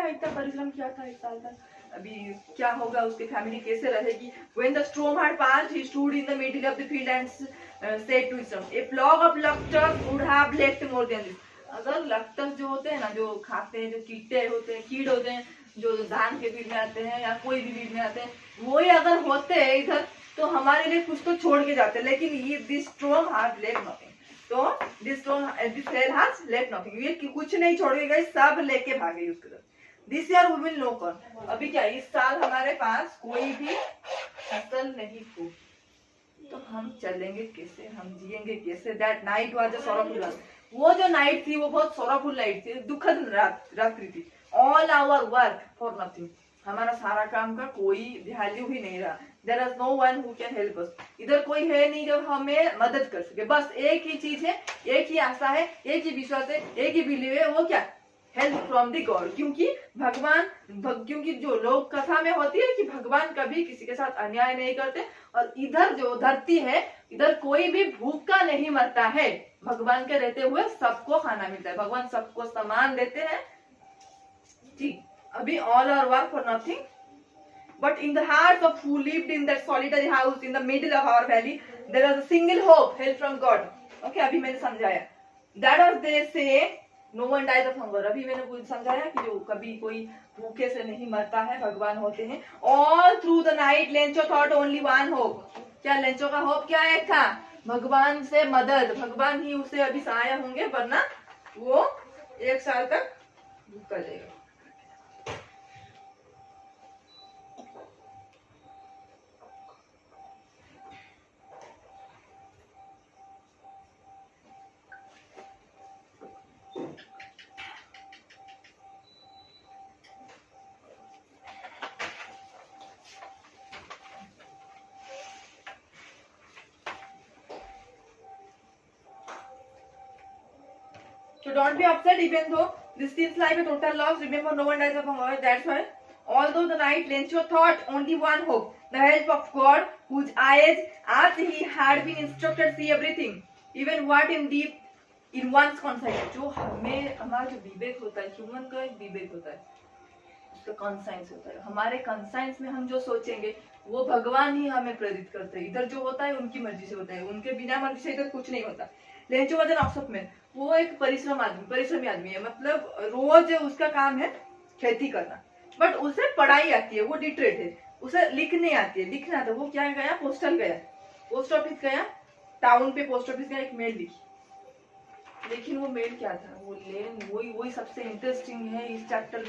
क्या इतना परिश्रम किया था 1 साल तक, अभी क्या होगा, उसकी फैमिली कैसे रहेगी। When the storm had passed, he stood in the middle of the field and said to himself, a flock of luctors would have left more than this. अगर लक्टस जो होते हैं ना, जो खाते हैं, जो कीटे होते हैं, कीड़ होते हैं, जो धान के बीज में आते हैं या कोई भी बीज में आते हैं, वो ही अगर होते हैं इधर तो हमारे लिए कुछ तो छोड़ के जाते हैं, लेकिन ये this storm has left nothing. तो this hell has left nothing, ये कुछ नहीं छोड़ के गए, सब लेके भागे उसके तरफ। This year we will no corn, अभी क्या इस साल हमारे पास कोई भी फसल नहीं हो, तो हम चलेंगे कैसे, हम जिएंगे कैसे। That night was a sorrowful, वो जो नाइट थी वो बहुत सॉरोफुल नाइट थी, दुखद रात्रि थी। All our work for nothing, हमारा सारा काम का कोई वैल्यू ही नहीं रहा। There is no one who can help us, इधर कोई है नहीं जो हमें मदद कर सके। बस एक ही चीज है, एक ही आशा है, एक ही विश्वास है, एक ही बिलीव है, वो क्या, हेल्प फ्रॉम द गॉड। क्योंकि क्योंकि जो लोग कथा में होती है कि भगवान कभी किसी के साथ अन्याय नहीं करते, और इधर जो धरती है, इधर कोई भी भूखा नहीं मरता है। भगवान के रहते हुए सबको खाना मिलता है, भगवान सबको समान देते हैं। ठीक, अभी all our work for nothing, but in the hearts of who lived in that solitary house in the middle of our valley, there was a single hope, help from God. Okay, अभी मैंने समझाया। That was they say, no one dies of hunger. अभी मैंने कुछ समझाया कि जो कभी कोई भूखे से नहीं मरता है, भगवान होते हैं। All through the night, Lencho thought only one hope. क्या लेंचो का होप क्या एक था, भगवान से मदद, भगवान ही उसे अभी सहाय होंगे, वरना वो 1 साल तक भूखा जाएगा। So don't be upset even though this seems like a total loss. Remember, no one dies of hunger. That's why, although the night Lencho thought only one hope, the help of God, whose eyes, as he had been instructed, see everything, even what in deep in one's conscience. जो हमें हमारा जो विवेक होता है, human का एक विवेक होता है, उसका कॉन्साइंस होता है। हमारे कॉन्साइंस में हम जो सोचेंगे वो भगवान ही हमें प्रेरित करते हैं। इधर जो होता है उनकी मर्जी से होता है, उनके बिना मर्जी से इधर कुछ नहीं होता। लेंचो वजन ऑक्सफ में वो एक परिश्रमी आदमी है, मतलब रोज उसका काम है खेती करना, बट उसे पढ़ाई आती है, वो लिटरेट है, उसे लिखने आती है, लिखना था। वो क्या गया, पोस्टल गया, पोस्ट ऑफिस गया, टाउन पे पोस्ट ऑफिस गया, एक मेल लिखी। लेकिन वो मेल क्या था, वो वही सबसे इंटरेस्टिंग है इस चैप्टर